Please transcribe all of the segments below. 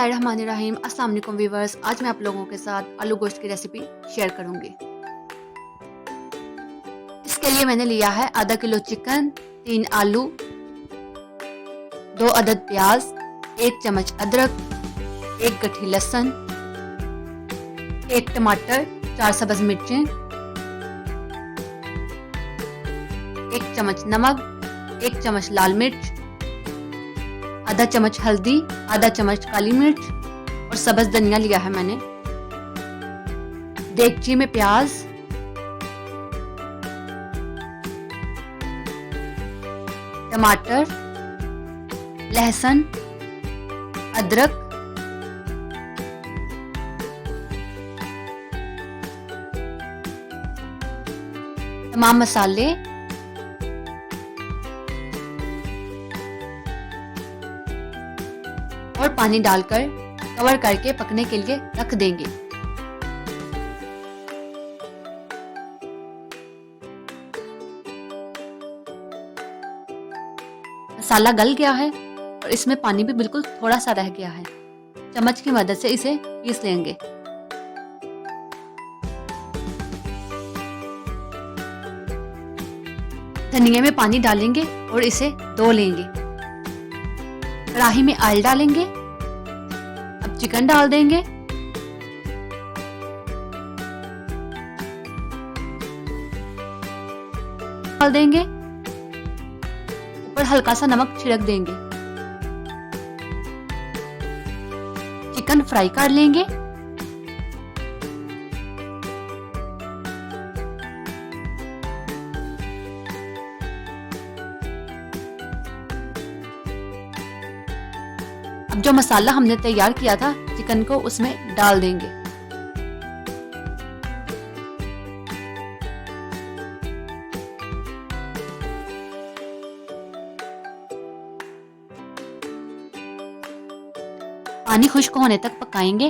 बिस्मिल्लाहिर्रहमानिर्रहीम। अस्सलाम वालेकुम व्यूअर्स। आज मैं आप लोगों के साथ आलू गोश्त की रेसिपी शेयर करूंगी। इसके लिए मैंने लिया है आधा किलो चिकन, 3 आलू, 2 अदद प्याज, 1 चम्मच अदरक, 1 गठी लहसुन, 1 टमाटर, 4 सब्ज मिर्चें, 1 चम्मच नमक, 1 चम्मच लाल मिर्च, आधा चम्मच हल्दी, आधा चम्मच काली मिर्च और सब्ज धनिया लिया है मैंने। देगची में प्याज, टमाटर, लहसुन, अदरक, तमाम मसाले और पानी डालकर कवर करके पकने के लिए रख देंगे। मसाला गल गया है और इसमें पानी भी बिल्कुल थोड़ा सा रह गया है। चम्मच की मदद से इसे पीस लेंगे। धनिया में पानी डालेंगे और इसे धो लेंगे। कढ़ाई में ऑयल डालेंगे। अब चिकन डाल देंगे। डाल देंगे। ऊपर हल्का सा नमक छिड़क देंगे। चिकन फ्राई कर लेंगे। अब जो मसाला हमने तैयार किया था चिकन को उसमें डाल देंगे। पानी खुश्क होने तक पकाएंगे।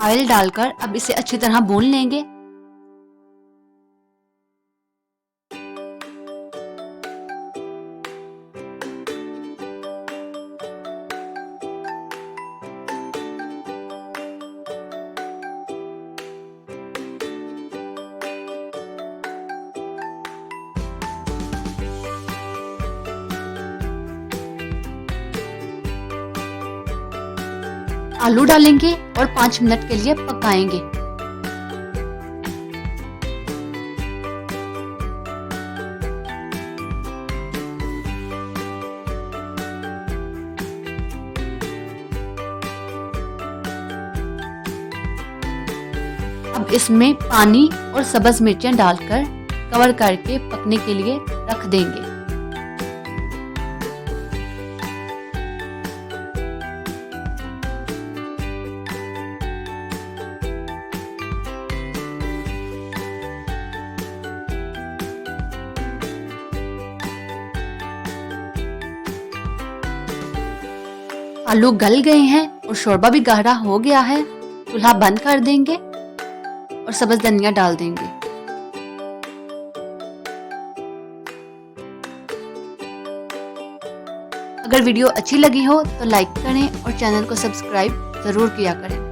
ऑयल डालकर अब इसे अच्छी तरह भून लेंगे। आलू डालेंगे और 5 मिनट के लिए पकाएंगे। अब इसमें पानी और सब्ज मिर्चें डालकर कवर करके पकने के लिए रख देंगे। आलू गल गए हैं और शोरबा भी गाढ़ा हो गया है। चूल्हा बंद कर देंगे और सब्ज धनिया डाल देंगे। अगर वीडियो अच्छी लगी हो तो लाइक करें और चैनल को सब्सक्राइब जरूर किया करें।